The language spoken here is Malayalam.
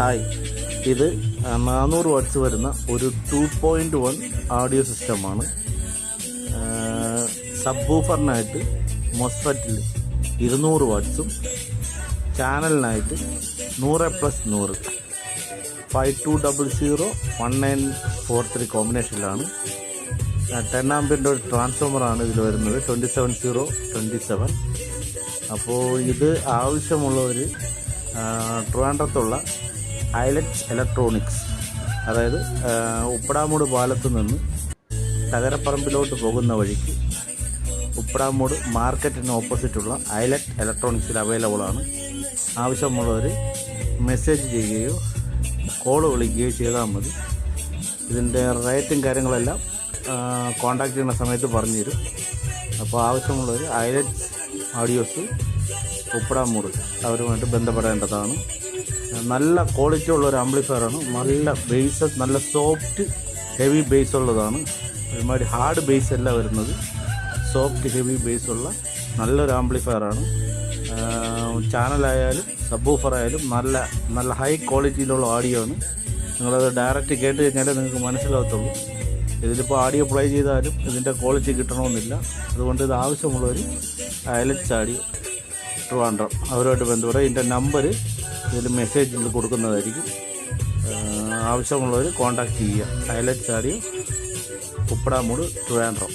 ഹായ്, ഇത് 400 വാട്ട്സ് വരുന്ന ഒരു 2.1 ഓഡിയോ സിസ്റ്റമാണ്. സബ് വൂഫറിനായിട്ട് മോസ്ഫെറ്റിൽ 200 വാട്ട്സും ചാനലിനായിട്ട് 100+100 52001943 കോമ്പിനേഷനിലാണ്. 10 ആമ്പിൻ്റെ ഒരു ട്രാൻസ്ഫോമറാണ് ഇതിൽ വരുന്നത്, 27027. അപ്പോൾ ഇത് ആവശ്യമുള്ളവർ ട്രിവാൻഡ്രത്തുള്ള ഐലറ്റ് ഇലക്ട്രോണിക്സ്, അതായത് ഉപ്പടാമൂട് പാലത്തു നിന്ന് തകരപ്പറമ്പിലോട്ട് പോകുന്ന വഴിക്ക് ഉപ്പടാമൂട് മാർക്കറ്റിന് ഓപ്പോസിറ്റുള്ള ഐലറ്റ് ഇലക്ട്രോണിക്സിൽ അവൈലബിൾ ആണ്. ആവശ്യമുള്ളവർ മെസ്സേജ് ചെയ്യുകയോ കോൾ വിളിക്കുകയോ ചെയ്താൽ മതി. ഇതിൻ്റെ റേറ്റും കാര്യങ്ങളെല്ലാം കോൺടാക്ട് ചെയ്യുന്ന സമയത്ത് പറഞ്ഞു തരും. അപ്പോൾ ആവശ്യമുള്ളവർ ഐലറ്റ് ഓഡിയോസ് ഉപ്പടാമൂട് അവരുമായിട്ട് ബന്ധപ്പെടേണ്ടതാണ്. നല്ല ക്വാളിറ്റി ഉള്ളൊരു ആംപ്ലിഫയറാണ്. നല്ല ബേസ്, നല്ല സോഫ്റ്റ് ഹെവി ബേസ് ഉള്ളതാണ്. ഒരുമാതിരി ഹാർഡ് ബേസ് അല്ല വരുന്നത്, സോഫ്റ്റ് ഹെവി ബേസ് ഉള്ള നല്ലൊരു ആംപ്ലിഫയറാണ്. ചാനലായാലും സബ് വൂഫറായാലും നല്ല ഹൈ ക്വാളിറ്റിയിലുള്ള ഓഡിയോ ആണ്. നിങ്ങളത് ഡയറക്റ്റ് കേട്ട് കഴിഞ്ഞാലേ നിങ്ങൾക്ക് മനസ്സിലാകത്തുള്ളൂ. ഇതിലിപ്പോൾ ഓഡിയോ പ്ലേ ചെയ്താലും ഇതിൻ്റെ ക്വാളിറ്റി കിട്ടണമെന്നില്ല. അതുകൊണ്ട് ഇത് ആവശ്യമുള്ളവർ ഐലറ്റ്സ് ഓഡിയോ ട്രിവാൻഡ്രം അവരുമായിട്ട് ബന്ധപ്പെടുക. ഇതിൻ്റെ നമ്പർ ഇതിൽ മെസ്സേജിൽ കൊടുക്കുന്നതായിരിക്കും. ആവശ്യമുള്ളവർ കോൺടാക്റ്റ് ചെയ്യുക. ഐലറ്റ്സ് ഓഡിയോ ഉപ്പടാമൂട് ട്രിവാൻഡ്രം.